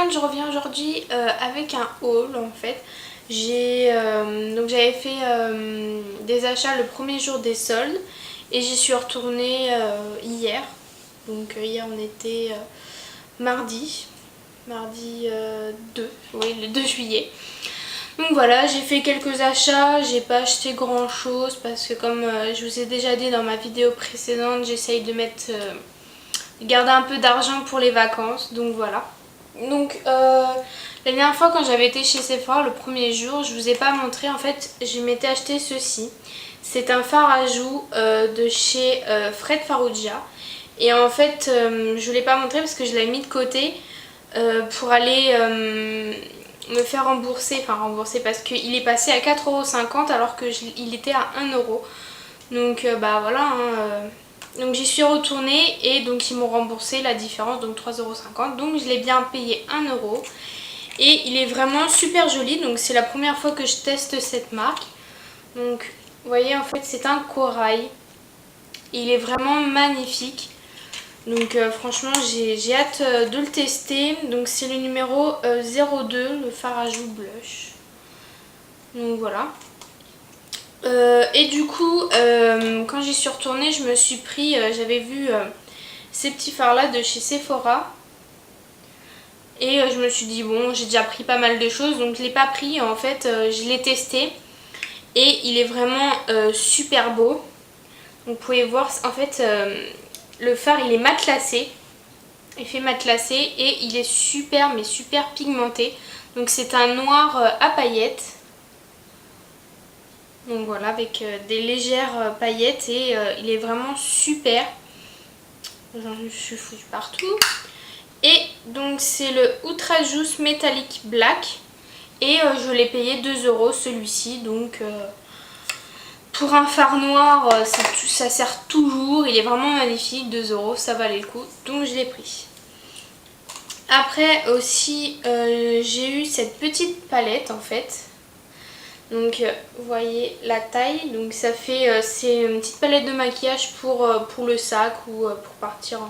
monde, je reviens aujourd'hui avec un haul en fait. J'avais fait des achats le premier jour des soldes et j'y suis retournée hier. Donc hier on était mardi 2, oui le 2 juillet. Donc voilà, j'ai fait quelques achats, j'ai pas acheté grand chose parce que comme je vous ai déjà dit dans ma vidéo précédente, j'essaye de garder un peu d'argent pour les vacances, donc voilà. Donc la dernière fois quand j'avais été chez Sephora le premier jour, je vous ai pas montré, en fait je m'étais acheté ceci. C'est un fard à joues de chez Fred Farrugia. Et en fait je vous l'ai pas montré parce que je l'avais mis de côté pour aller me faire rembourser, parce qu'il est passé à 4,50€ alors qu'il était à 1€. Donc bah voilà hein, donc j'y suis retournée et donc ils m'ont remboursé la différence, donc 3,50€. Donc je l'ai bien payé 1€. Et il est vraiment super joli, donc c'est la première fois que je teste cette marque. Donc vous voyez en fait c'est un corail. Il est vraiment magnifique. Donc franchement j'ai hâte de le tester. Donc c'est le numéro 02, le fard à joues blush. Donc voilà. Et du coup quand j'y suis retournée je me suis pris, j'avais vu ces petits fards là de chez Sephora. Et je me suis dit bon j'ai déjà pris pas mal de choses donc je l'ai pas pris en fait, je l'ai testé. Et il est vraiment super beau. Donc vous pouvez voir en fait le fard il est matelassé. Effet matelassé et il est super mais super pigmenté. Donc c'est un noir à paillettes. Donc voilà, avec des légères paillettes et il est vraiment super. J'en suis foutue partout. Et donc c'est le Ultra Juice Metallic Black. Et je l'ai payé 2€ celui-ci. Donc pour un fard noir, ça sert toujours. Il est vraiment magnifique, 2€, ça valait le coup. Donc je l'ai pris. Après aussi j'ai eu cette petite palette en fait. Donc vous voyez la taille, donc ça fait c'est une petite palette de maquillage pour le sac ou pour partir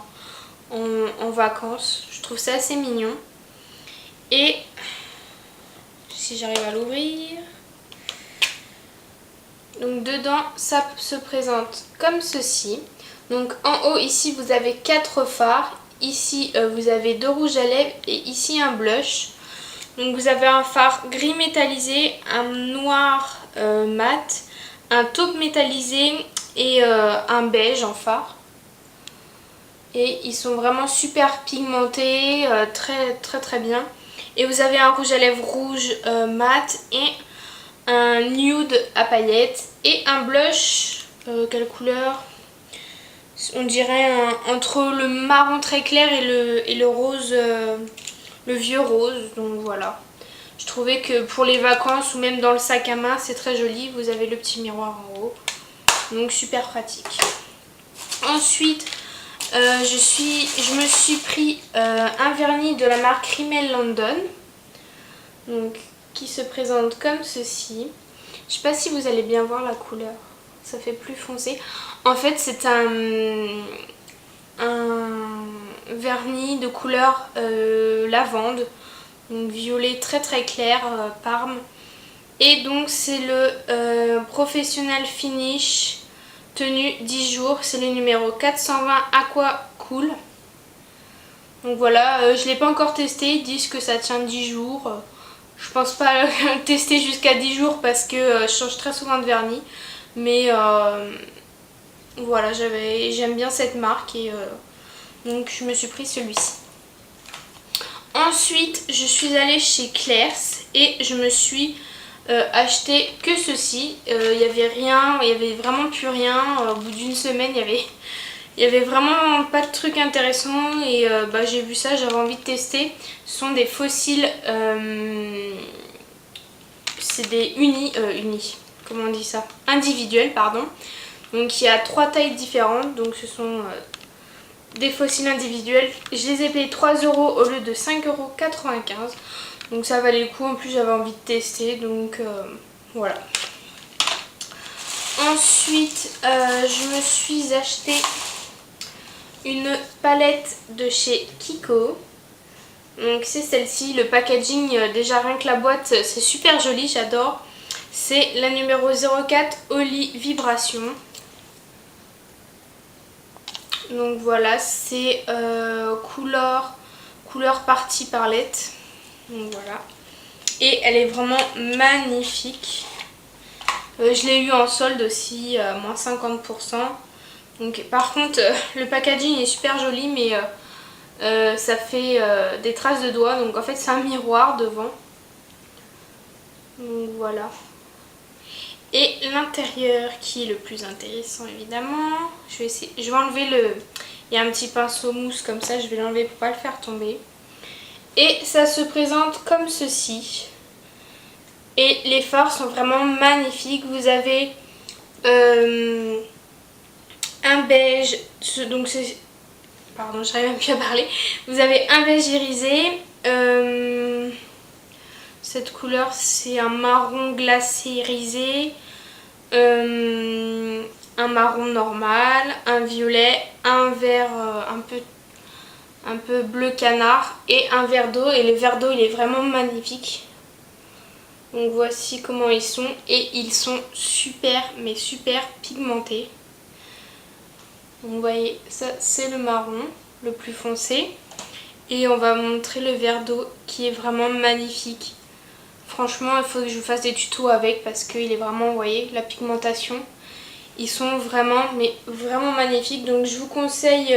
en vacances. Je trouve ça assez mignon. Et si j'arrive à l'ouvrir, donc dedans ça se présente comme ceci. Donc en haut ici vous avez 4 fards, ici vous avez 2 rouges à lèvres et ici un blush. Donc vous avez un fard gris métallisé, un noir mat, un taupe métallisé et un beige en fard. Et ils sont vraiment super pigmentés, très bien. Et vous avez un rouge à lèvres rouge mat et un nude à paillettes et un blush, quelle couleur? On dirait entre le marron très clair et le rose, le vieux rose. Donc voilà. Je trouvais que pour les vacances ou même dans le sac à main c'est très joli. Vous avez le petit miroir en haut. Donc super pratique. Ensuite je me suis pris un vernis de la marque Rimmel London. Donc qui se présente comme ceci. Je sais pas si vous allez bien voir la couleur. Ça fait plus foncé. En fait c'est un vernis de couleur lavande. Donc violet très clair, Parme. Et donc c'est le Professional Finish tenue 10 jours. C'est le numéro 420 Aqua Cool. Donc voilà, je ne l'ai pas encore testé. Ils disent que ça tient 10 jours. Je pense pas le tester jusqu'à 10 jours parce que je change très souvent de vernis. Mais voilà, j'aime bien cette marque et donc je me suis pris celui-ci. Ensuite, je suis allée chez Claire's et je me suis acheté que ceci. Il n'y avait rien, il n'y avait vraiment plus rien. Au bout d'une semaine, il y avait vraiment pas de trucs intéressants et bah, j'ai vu ça, j'avais envie de tester. Ce sont des fossiles, c'est des comment on dit ça? Individuels, pardon. Donc il y a 3 tailles différentes, donc ce sont des fossiles individuels. Je les ai payés 3€ au lieu de 5,95€. Donc ça valait le coup. En plus j'avais envie de tester. Donc voilà. Ensuite je me suis acheté une palette de chez Kiko. Donc c'est celle-ci, le packaging, déjà rien que la boîte, c'est super joli, j'adore. C'est la numéro 04 Oli Vibration. Donc voilà, c'est couleur partie Parlette. Donc voilà. Et elle est vraiment magnifique. Je l'ai eu en solde aussi, moins 50%. Donc par contre, le packaging est super joli, mais ça fait des traces de doigts. Donc en fait, c'est un miroir devant. Donc voilà. Et l'intérieur qui est le plus intéressant évidemment. Je vais enlever le... Il y a un petit pinceau mousse comme ça, je vais l'enlever pour pas le faire tomber. Et ça se présente comme ceci. Et les fards sont vraiment magnifiques. Vous avez un beige, donc c'est... Pardon, j'arrive même plus à parler. Vous avez un beige irisé. Cette couleur, c'est un marron glacé irisé. Un marron normal, un violet, un vert un peu bleu canard et un verre d'eau. Et le verre d'eau, il est vraiment magnifique. Donc voici comment ils sont. Et ils sont super, mais super pigmentés. Donc vous voyez, ça c'est le marron, le plus foncé. Et on va montrer le verre d'eau qui est vraiment magnifique. Franchement, il faut que je vous fasse des tutos avec parce qu'il est vraiment, vous voyez, la pigmentation. Ils sont vraiment, mais vraiment magnifiques. Donc je vous conseille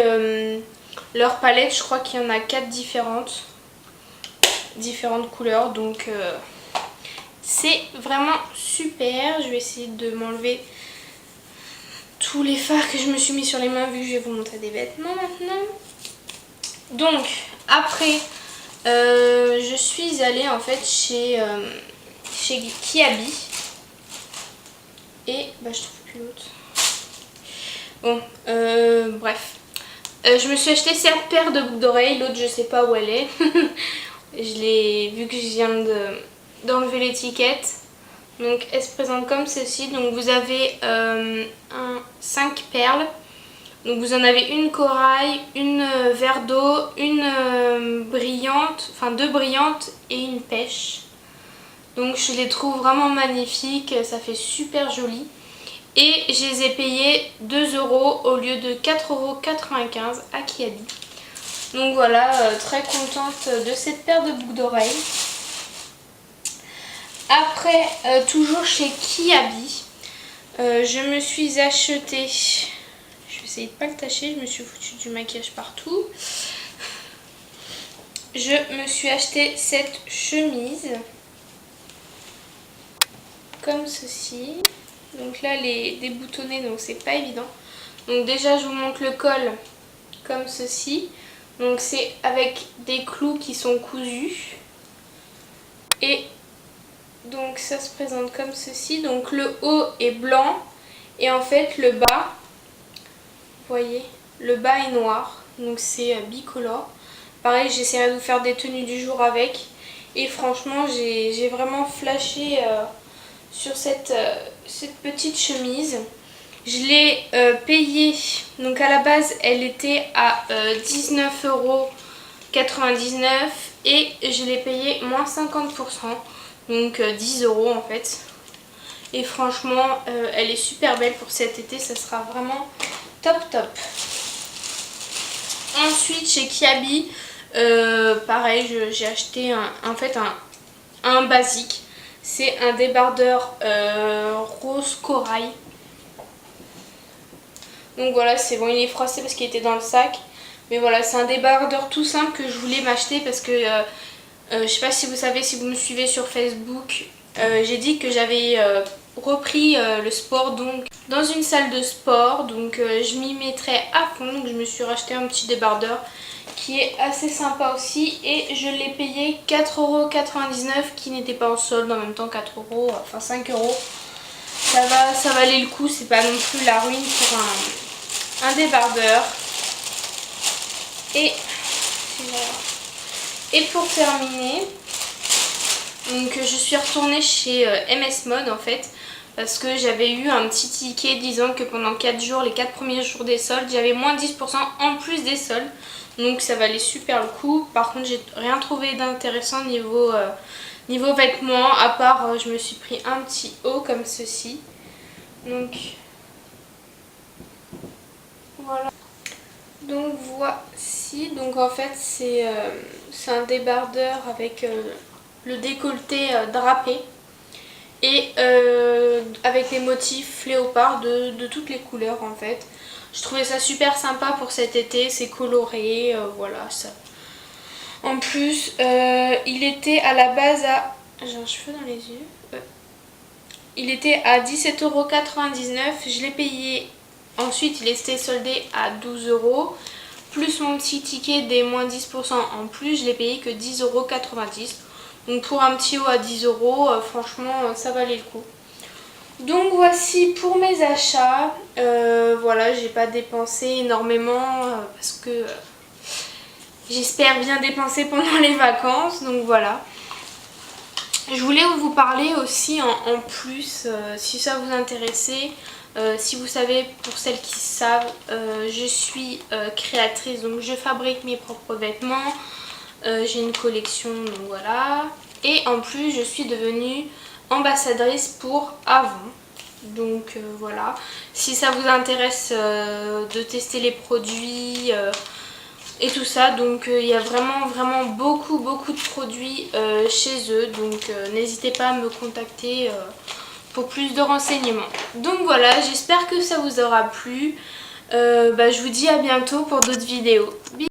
leur palette. Je crois qu'il y en a 4 différentes couleurs. Donc c'est vraiment super. Je vais essayer de m'enlever tous les fards que je me suis mis sur les mains vu que je vais vous montrer des vêtements maintenant. Donc après, je suis allée en fait chez Kiabi. Et bah je trouve plus l'autre. Bon, bref. Je me suis acheté cette paire de boucles d'oreilles, l'autre je sais pas où elle est. Je l'ai vu que je viens d'enlever l'étiquette. Donc elle se présente comme ceci. Donc vous avez 5 perles. Donc vous en avez une corail, une verre d'eau, une brillante, enfin 2 brillantes et une pêche. Donc je les trouve vraiment magnifiques, ça fait super joli. Et je les ai payés 2 € au lieu de 4,95 € à Kiabi. Donc voilà, très contente de cette paire de boucles d'oreilles. Après, toujours chez Kiabi, je me suis acheté... Je vais essayer de pas le tâcher, je me suis foutu du maquillage partout. Je me suis acheté cette chemise. Comme ceci. Donc là, elle est déboutonnée, donc c'est pas évident. Donc déjà, je vous montre le col comme ceci. Donc c'est avec des clous qui sont cousus. Et donc ça se présente comme ceci. Donc le haut est blanc et en fait le bas, vous voyez, le bas est noir. Donc c'est bicolore. Pareil, j'essaierai de vous faire des tenues du jour avec. Et franchement, j'ai vraiment flashé sur cette petite chemise. Je l'ai payée, donc à la base elle était à 19,99 € et je l'ai payée moins 50%, donc 10 € en fait. Et franchement elle est super belle pour cet été, ça sera vraiment top top. Ensuite chez Kiabi, pareil, j'ai acheté en fait un basique. C'est un débardeur rose corail. Donc voilà, c'est bon, il est froissé parce qu'il était dans le sac. Mais voilà, c'est un débardeur tout simple que je voulais m'acheter parce que je sais pas si vous savez, si vous me suivez sur Facebook, j'ai dit que j'avais repris le sport donc dans une salle de sport. Donc je m'y mettrai à fond. Donc je me suis racheté un petit débardeur qui est assez sympa aussi et je l'ai payé 4,99 € qui n'était pas en solde, en même temps 4 €, enfin 5 €. Ça valait le coup, c'est pas non plus la ruine pour un débardeur. Et pour terminer, donc je suis retournée chez MS Mode en fait parce que j'avais eu un petit ticket disant que pendant 4 jours, les 4 premiers jours des soldes, j'avais moins 10% en plus des soldes. Donc ça valait super le coup. Par contre, j'ai rien trouvé d'intéressant niveau vêtements, à part je me suis pris un petit haut comme ceci. Donc voilà. Donc voici, donc en fait c'est un débardeur avec le décolleté drapé et avec les motifs léopard de toutes les couleurs en fait. Je trouvais ça super sympa pour cet été, c'est coloré, voilà ça. En plus, il était à la base à... J'ai un cheveu dans les yeux. Ouais. Il était à 17,99 €, je l'ai payé. Ensuite, il était soldé à 12 €. Plus mon petit ticket des moins 10% en plus, je l'ai payé que 10,90 €. Donc pour un petit haut à 10 €, franchement, ça valait le coup. Donc voici pour mes achats. Voilà, j'ai pas dépensé énormément parce que j'espère bien dépenser pendant les vacances. Donc voilà. Je voulais vous parler aussi en plus, si ça vous intéressait, si vous savez, pour celles qui savent, je suis créatrice, donc je fabrique mes propres vêtements, j'ai une collection, donc voilà. Et en plus, je suis devenue ambassadrice pour Avon. Donc voilà, si ça vous intéresse de tester les produits et tout ça, donc il y a vraiment beaucoup de produits chez eux, donc n'hésitez pas à me contacter pour plus de renseignements. Donc voilà, j'espère que ça vous aura plu. Je vous dis à bientôt pour d'autres vidéos. Bisous.